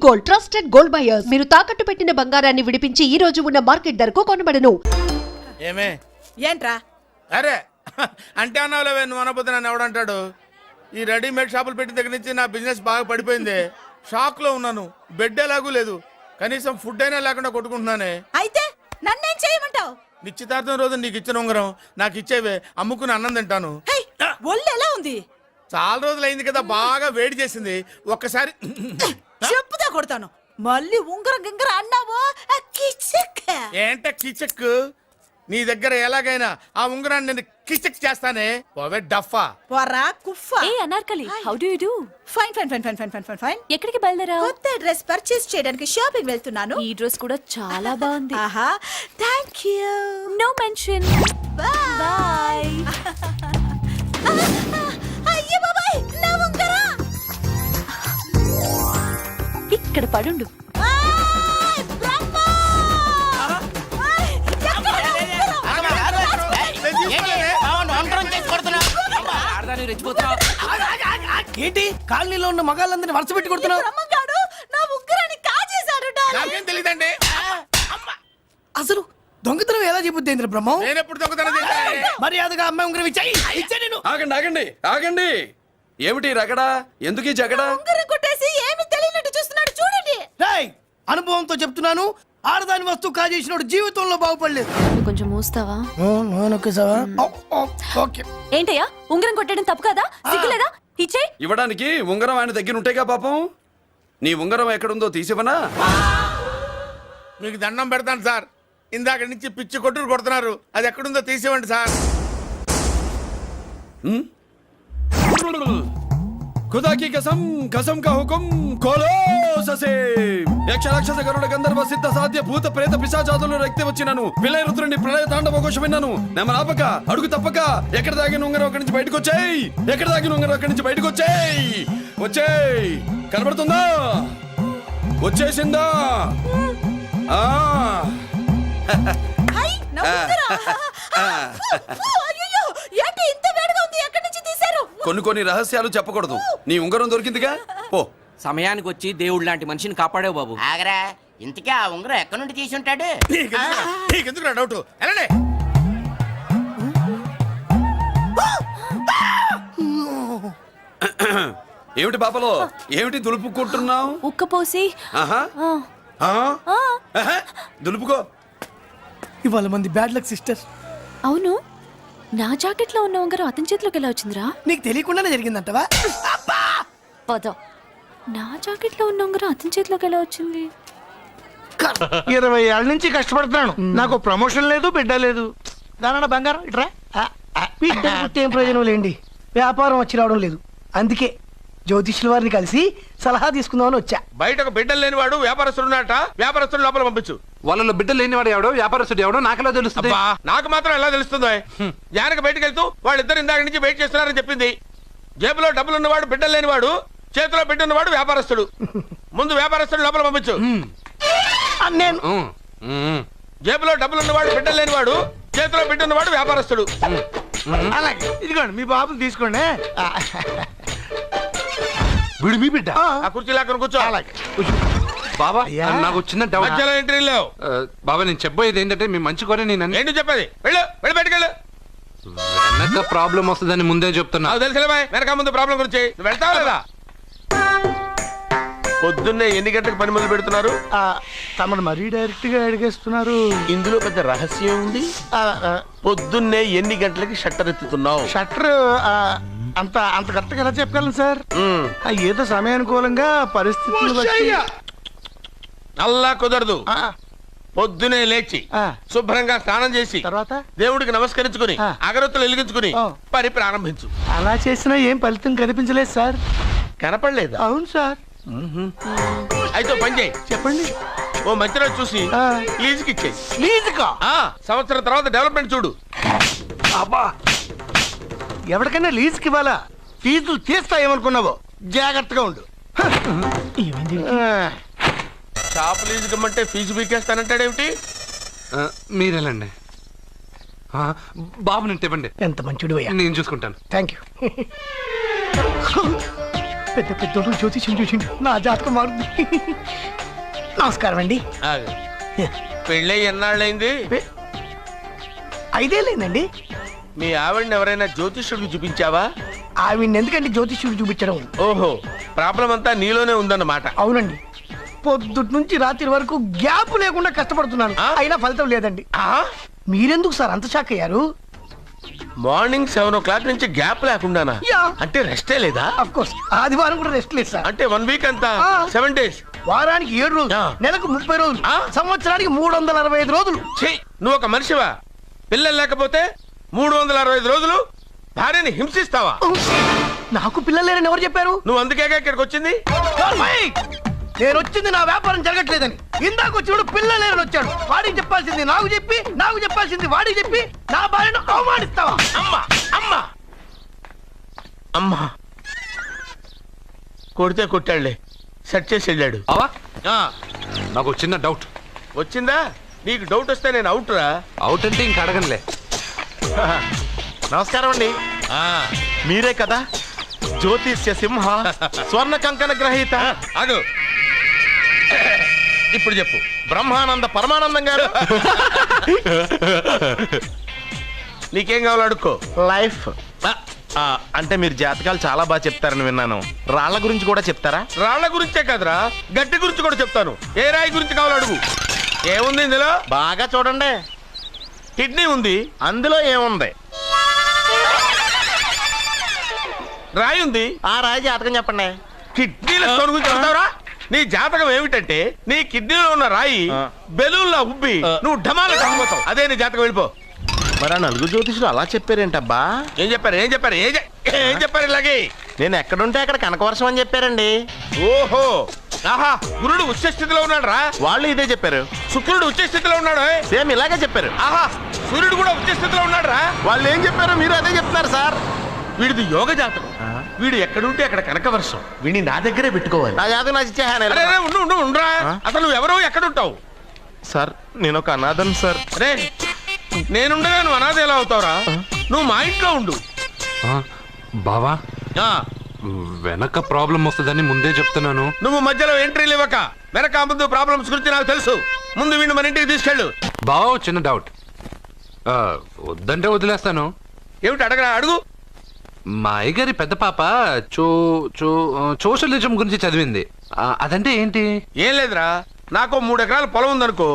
Gold, trusted gold buyers. మీరు తాకట్టు పెట్టిన బంగారాన్ని విడిపించి ఈ రోజు ఉన్న మార్కెట్ ధరకు కొనబడను. ఏమే ఏంట్రా? అరే అంటే అన్నావులేవే, నువ్వు అనబోతే నన్ను ఎవడంటాడు. ఈ రెడీమేడ్ షాపులు పెట్టిన దగ్గర నుంచి నా బిజినెస్ బాగా పడిపోయింది. షాక్ లో ఉన్నాను. బెడ్ ఎలాగూ లేదు, కనీసం ఫుడ్ అయినా లేకుండా కొట్టుకుంటున్నానే. అయితే నన్నేం చేయమంటావు? నిశ్చితార్థం రోజు నీకు ఇచ్చిన ఉంగరం నాకు ఇచ్చేవే, అమ్ముకుని అన్నం తింటాను. ఒళ్ళు ఎలా ఉంది? చాలా రోజులు అయింది కదా, బాగా వేడి చేసింది. ఒక్కసారి చెప్పుదా కొడతాను. మళ్ళీ ఉంగరం గింగర అన్నావో ఏంట కిచక్. నీ దగ్గర ఎలాగైనా ఆ ఉంగరాన్ని నేను కిచక్ చేస్తానే. పోవే డఫా. పోరా కుఫా. ఏ Anarkali, how do you do? Fine fine fine fine fine fine fine fine. ఎక్కడికి బయలుదేరావు? కొత్త డ్రెస్ పర్చేస్ చేయడానికి షాపింగ్ వెళ్తున్నాను. ఈ డ్రెస్ కూడా చాలా బాగుంది. ఆహా, థాంక్యూ. No mention. బై. అయ్యో బాబాయ్, నా ఉంగరం ఇక్కడ పడుండు. ఏంటి కాలనీలో ఉన్న మగాళ్ళందరినీ వరుస పెట్టి కొడుతున్నావు? నా ఉంగరాన్ని కాజేశాడు. నాకేం తెలియదండి. అసలు దొంగతనం ఎలా చెబుద్ది బ్రహ్మం? నేను ఎప్పుడు దొంగతనం చేశాను? మర్యాదగా అమ్మాయి ఉంగరం ఇచ్చాయి. నేను ఆగండి ఆగండి ఆగండి. ఏమిటి రగడా? ఎందుకు జగడా? ఉంగరం కొట్టేసి ఏమీ తెలియనట్టు చూస్తున్నాడు, చూడండి. రేయ్, అనుభవంతో చెప్తున్నాను, ఆడదాని వస్తువు కాజేసినోడు జీవితంలో బాగుపడలేదు. కొంచెం మూస్తావా? ఓకే. ఏంటయ్యా, ఉంగరం కొట్టడం తప్పు కదా? సిగ్గులేదా? ఇచ్చే. ఇవ్వడానికి ఉంగరం ఆయన దగ్గర ఉంటేగా పాపం. నీ ఉంగరం ఎక్కడుందో తీసివనా? మీకు దండం పెడతాను సార్, ఇందాక నుంచి పిచ్చి కొట్టుడు కొడుతున్నారు. అది ఎక్కడుందో తీసివ్వండి సార్. खुदा की कसम, कसम का हुकुम, खोलो ससे. యక్ష రాక్షస గరుడ గంధర్వ సిద్ధ సాధ్య భూత ప్రేత పిశాచాదులు రక్తి వచ్చినాను. విలయ రుద్రుని ప్రళయ తాండవ ఘోష విన్నాను. నెమలాపక అడుగు తప్పక ఎక్కడ దాగిన ఉంగరం అక్కడి నుంచి బయటకు వచ్చేయ్. ఎక్కడ దాగిన ఉంగరం అక్కడి నుంచి బయటకు వచ్చేయ్. వచ్చేయ్. కనబడుతుందా? వచ్చేసిందా? ఆ హై, నా ఉంగరం. అయ్యో, ఏంటి ఇంత వేడిగా ఉంది? ఎక్కడి నుంచి తీశారు? కొన్ని రహస్యాలు చెప్పకూడదు. నీ ఉంగరం దొరికిందిగా, పో. సమయానికి వచ్చి దేవుడు లాంటి మనిషిని కాపాడావు బాబు. ఆగరా, ఇంతకీ ఆ ఉంగరం ఎక్కడి నుండి తీసి ఉంటాడు? నీకెందుకు డౌట్? వెళ్ళండి. ఏమిటి బాపలో, ఏమిటి దులుపుకుంటున్నావు? ఉక్కపోసి. దులుపుకో. ఇవాళ మంది బ్యాడ్ లక్ సిస్టర్. అవును, నా జాకెట్ లో ఉన్న ఉంగరం అతని చేతిలోకి ఎలా వచ్చిందిరా? నీకు తెలియకుండానే జరిగిందంటవా? పద. నా జాకెట్ లో ఉన్న ఉంగరం అతని చేతిలోకి ఎలా వచ్చింది? 20 ఏళ్ళ నుంచి కష్టపడుతున్నాను, నాకు ప్రమోషన్ లేదు, బిడ్డ లేదు. దానన్న బంగారం ఇట్రా. బిడ్డ పుట్టి ఏం ప్రయోజనం లేండి, వ్యాపారం వచ్చి రావడం లేదు. అందుకే జ్యోతిష్యుల వారిని కలిసి సలహా తీసుకుందామని వచ్చా. బయటకు బిడ్డలు లేనివాడు వ్యాపారస్తుడున్నట. వ్యాపారస్తుడు లోపల పంపించు. వాళ్ళలో బిడ్డలు లేనివాడు ఎవడో వ్యాపారస్తుడు ఎవడో నాకెలా తెలుస్తుంది? నాకు మాత్రం ఎలా తెలుస్తుందో? జానకి బయటకు వెళ్తూ వాళ్ళిద్దరు ఇందాక నుంచి వెయిట్ చేస్తున్నారని చెప్పింది. జేబులో డబ్బులు ఉన్నవాడు బిడ్డలు లేనివాడు, చేతిలో బిడ్డ ఉన్నవాడు వ్యాపారస్తుడు. ముందు వ్యాపారస్తుడు లోపల పంపించు. నేను జేబులో డబ్బులు ఉన్నవాడు బిడ్డలు లేనివాడు, చేతిలో బిడ్డ ఉన్నవాడు వ్యాపారస్తుడు. అలాగే, ఇదిగోండి మీ బాబుని తీసుకోండి. వీడు మీ బిడ్డ. ఆ కుర్చీలో అక్కడ కూర్చో. అలాగే బాబా, నాకు చిన్న డౌట్. మధ్యలో ఎంట్రీ లేవు. బాబా, నేను చెప్పబోయేది ఏంటంటే మీ మంచి కోరే నేను ఏంటి చెప్పేది? వెళ్ళు, వెళ్ళి బయటకు వెళ్ళు. వెనక ప్రాబ్లం వస్తుందని ముందే చెప్తున్నా. నాకు తెలుసులే బాయ్, వెనక ముందు ప్రాబ్లం గురించి. నువ్వు వెళ్తావా లేదా? పొద్దున్నే ఎన్ని గంటలకు పని మొదలు పెడుతున్నారు? తమను మరీ డైరెక్ట్ గా అడిగేస్తున్నారు. ఇందులో పెద్ద రహస్యం ఉంది. పొద్దున్నే ఎన్ని గంటలకి షట్టర్ ఎత్తుతున్నావు? షట్టర్ అంత అంత కరెక్ట్గా ఎలా చెప్పగలను సార్? ఏదో సమయానుకూలంగా పరిస్థితులు బట్టి. అల్లా కుదరదు. పొద్దునే లేచి శుభ్రంగా స్నానం చేసి తర్వాత దేవుడికి నమస్కరించుకుని అగరొత్తులు వెలిగించుకుని పని ప్రారంభించు. అలా చేసినా ఏం ఫలితం కనిపించలేదు సార్. కనపడలేదు? అవును సార్. అయితే పని చేయి. చెప్పండి. ఓ మంచి రోజు చూసి లీజుకి ఇచ్చేయి. లీజుకా? సంవత్సరం తర్వాత డెవలప్మెంట్ చూడు. అబ్బా, ఎవరికైనా లీజుకి ఇవ్వాలా? ఫీజులు తీస్తాయేమనుకున్నావో, జాగ్రత్తగా ఉండు. షాప్ లీజుకి ఇమ్మంటే ఫీజు పీకేస్తానంటాడేమిటి? మీరేలండి బాబు, నేను ఇవ్వండి. ఎంత మంచిడు, నేను చూసుకుంటాను. Thank you. పెద్ద పెద్దోడు జ్యోతిష్యం చూసిండు, నా జాతకం మారుంది. నమస్కారం అండి. పెళ్ళి ఎన్నాళ్ళైంది? 5 ఏళ్ళైందండి. మీ ఆవిడని ఎవరైనా జ్యోతిష్యుడికి చూపించావా? ఆవిడ ఎందుకండి జ్యోతిష్యుడు చూపించడం? ఓహో, ప్రాబ్లం అంతా నీలోనే ఉందన్నమాట. అవునండి, పొద్దుటి నుంచి రాత్రి వరకు గ్యాప్ లేకుండా కష్టపడుతున్నాను, అయినా ఫలితం లేదండి. మీరెందుకు సార్ అంత షాక్ అయ్యారు? మార్నింగ్ 7 o'clock నుంచి గ్యాప్ లేకుండానా? యా. అంటే రెస్టే లేదా? అఫ్ కోర్స్ ఆదివారం కూడా రెస్ట్ లేదు సార్. అంటే 1 week అంతా ఆ. 7 days. వారానికి 7 రోజులు, ఆ. నెలకు 30 రోజులు, ఆ. సంవత్సరానికి 365 రోజులు. ఛీ, నువ్వు ఒక మనిషివా? పిల్లలు లేకపోతే 365 రోజులు భార్యని హింసిస్తావా? నాకు పిల్లలు లేరని ఎవరు చెప్పారు? నువ్వు అందుకేగా ఇక్కడికి వచ్చింది. నేను వచ్చింది నా వ్యాపారం జరగట్లేదని. ఇందాక వచ్చినప్పుడు పిల్లలు లేరని వచ్చాడు. వాడికి చెప్పాల్సింది నాకు చెప్పి, నాకు చెప్పాల్సింది వాడికి చెప్పి నా భార్యను అవమానిస్తావా? అమ్మా అమ్మా అమ్మా, కొడితే కొట్టాడులే, సెట్ చేసి వెళ్ళాడు. బావా ఆ, నాకు చిన్న డౌట్. వచ్చిందా? నీకు డౌట్ వస్తే నేను అవుట్ రా. అవుట్ అంటే ఇంక అడగనులే. నమస్కారం అండి. మీరే కదా జ్యోతిష్య సింహ స్వర్ణ కంకణ గ్రహీత? అదు ఇప్పుడు చెప్పు. బ్రహ్మానంద పరమానందం గారు. నీకేం కావాలో అడుక్కో. లైఫ్ అంటే మీరు జాతకాలు చాలా బాగా చెప్తారని విన్నాను. రాళ్ల గురించి కూడా చెప్తారా? రాళ్ల గురించే కదరా, గట్టి గురించి కూడా చెప్తాను. ఏ రాయి గురించి కావాలో అడుగు. ఏముంది ఇందులో? బాగా చూడండి. కిడ్నీ ఉంది. అందులో ఏముంది? రాయి ఉంది. ఆ రాయి జాతకం చెప్పండి. కిడ్నీల స్టోన్ గురించి చెప్తావురా? నీ జాతకం ఏమిటంటే నీ కిడ్నీలో ఉన్న రాయి బెలూన్లా ఉబ్బి నువ్వు ఢమాల చచ్చిపోతావు. అదే నీ జాతకం. వెళ్ళిపో. మరి ఆ నలుగురు జ్యోతిషులు అలా చెప్పారేంటబ్బా? ఏం చెప్పారు? ఏం చెప్పారు? ఏం చెప్పారు ఇలాగే? నేను ఎక్కడుంటే అక్కడ కనకవర్షం అని చెప్పారండి. ఓహో, ఆహా, గురుడు ఉచ్చ స్థితిలో ఉన్నాడు రా. వాళ్ళు ఇదే చెప్పారు. శుక్రుడు ఉచ్చ స్థితిలో ఉన్నాడు. సేమ్ ఇలాగే చెప్పారు. ఆహా, సూర్యుడు కూడా ఉచ్చ స్థితిలో ఉన్నాడు రా. వాళ్ళు ఏం చెప్పారు మీరు అదే చెప్తున్నారు సార్. వీడిది యోగ జాతకం. వీడు ఎక్కడుంటే అక్కడ కనకవర్షం. వీడిని నా దగ్గరే పెట్టుకోవాలి. నా జాతకం నాకు ఇచ్చేహాను. అరే, అరే, ఉండు ఉండరా. అసలు నువ్వు ఎవరో ఎక్కడుంటావు? సార్ నేను ఒక అనాథం సార్. అరే, నేనుండగా నువ్వు అనాథ ఎలా అవుతావురా? నువ్వు మా ఇంట్లో ఉండు. బావా ఆ, వెనక ప్రాబ్లం వస్తుందని ముందే చెప్తున్నాను. నువ్వు మధ్యలో ఎంట్రీలు ఇవ్వక. వెనక ముందు ప్రాబ్లమ్స్ గురించి నాకు తెలుసు. ముందు వీడిని మన ఇంటికి తీసుకెళ్ళు. బావా చిన్న డౌట్. వద్దంటే వదిలేస్తాను. ఏమిటి అడగరా? అడుగు. మా అయ్యగారి పెద్ద పాప సోషలిజం గురించి చదివింది. అదంటే ఏంటి? ఏం లేదురా, నాకు 3 ఎకరాల పొలం ఉందనుకో,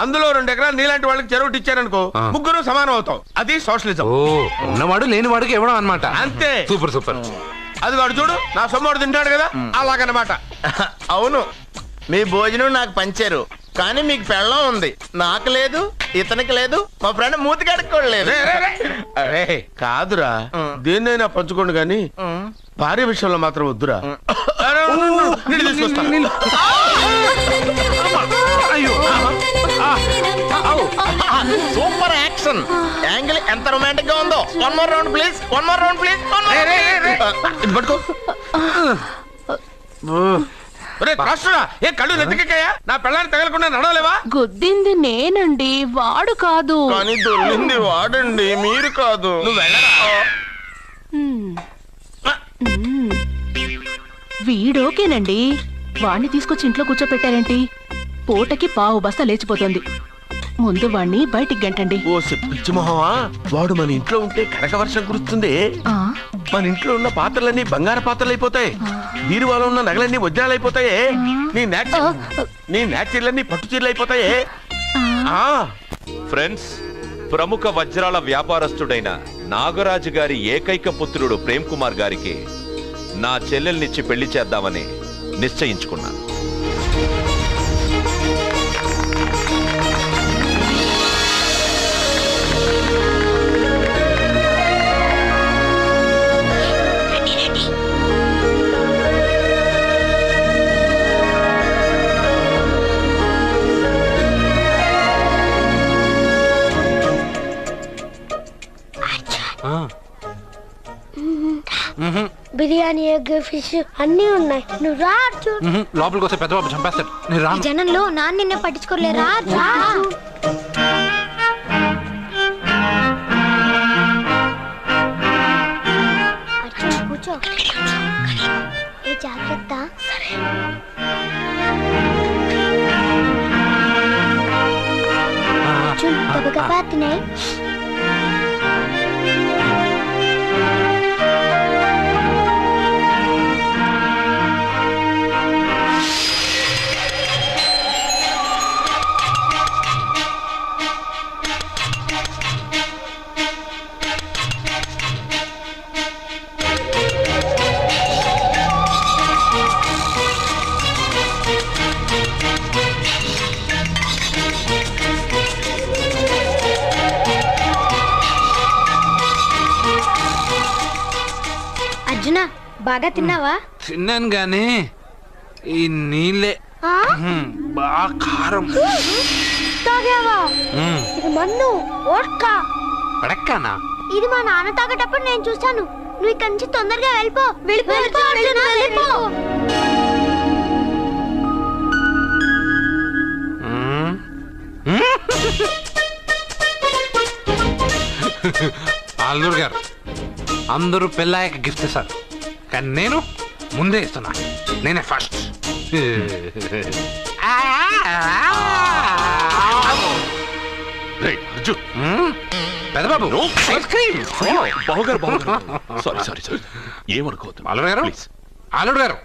అందులో 2 ఎకరాలు నీలాంటి వాళ్ళకి చెరువు ఇచ్చారనుకో, ముగ్గురు సమానం అవుతాం. అది సోషలిజం. ఓ, ఉన్నవాడు లేనివాడికి ఇవ్వడం అన్నమాట. అంతే. Super super. అది వాడు చూడు, నా సొమ్మడు తింటాడు కదా, అలాగనమాట. అవును, మీ భోజనం నాకు పంచారు, కానీ మీకు పెళ్ళం ఉంది, నాకు లేదు, ఇతనికి లేదు, మా ఫ్రెండ్ మూతి కడుక్కోలేదు. అరే కాదురా, దేన్నైనా పంచుకోండి కానీ భార్య విషయంలో మాత్రం వద్దురా. అరే, నీళ్ళు తీసుకొస్తాను. సూపర్ యాక్షన్ యాంగిల్ ఎంత రొమాంటిక్ గా ఉందో. One more round please, one more round please. ఇది పట్టుకో. ఒరే రాష్ట్రుడా, ఏ కళ్ళు నెత్తికెక్కాయా? నా పెళ్ళాన్ని తగలకుండా నడవలేవా? గుద్దింది నేనండి, వాడు కాదు. కానీ దొల్లింది వాడండి, మీరు కాదు. నువ్వు వెళ్ళరా. వీడోకేనండి, వాణ్ణి తీసుకొచ్చి ఇంట్లో కూర్చోపెట్టారేంటి? పూటకి పావు బస్తా లేచిపోతుంది. ముందు వాణ్ణి బయటికి గంటండి. ఓ పిచ్చి మొహమా, వాడు మన ఇంట్లో ఉంటే కనక వర్షం కురుస్తుంది. మన ఇంట్లో ఉన్న పాత్రలన్నీ బంగారు పాత్రలు అయిపోతాయి. బీరువాలో ఉన్న నగలన్నీ వజ్రాలు అయిపోతాయి. నీ నాచీర్లన్నీ పట్టు చీరలు అయిపోతాయి. ఫ్రెండ్స్, ప్రముఖ వజ్రాల వ్యాపారస్తుడైన నాగరాజు గారి ఏకైక పుత్రుడు ప్రేమ్ కుమార్ గారికి నా చెల్లెల్నిచ్చి పెళ్లి చేద్దామని నిశ్చయించుకున్నాను. బిర్యానీ, ఎగ్, ఫిష్ అన్నీ ఉన్నాయి. నువ్వు రా. లోపలికి వస్తే పెద్ద బాబు చంపేస్తాడు. నేను రాను. జనంలో నాన్న నిన్నే పట్టించుకోలే. రా రా. కూర్చో. జాగ్రత్త. అర్జున్ గబగబా తినేయ్. అర్జున బాగా తిన్నావా? తిన్నాను గానీ ఈ నీళ్ళే ఆ? బాగా కారం. తాగావా? ఇది మందు ఓట్కా. పడక్కానా? ఇది మా నాన్న తాగేటప్పుడు నేను చూశాను. నువ్వు ఇక్కడి నుంచి తొందరగా వెళ్ళిపో. వెళ్ళిపో అర్జున, వెళ్ళిపో. అల్లుడు గారు అందరూ పెళ్ళాయక గిఫ్ట్ ఇస్తారు, కానీ నేను ముందే ఇస్తున్నా. నేనే ఫస్ట్. పెద్దబాబు ఐస్ క్రీమ్. సారీ ఏమనుకోవద్దు. అల్లుడు గారు, అల్లుడు గారు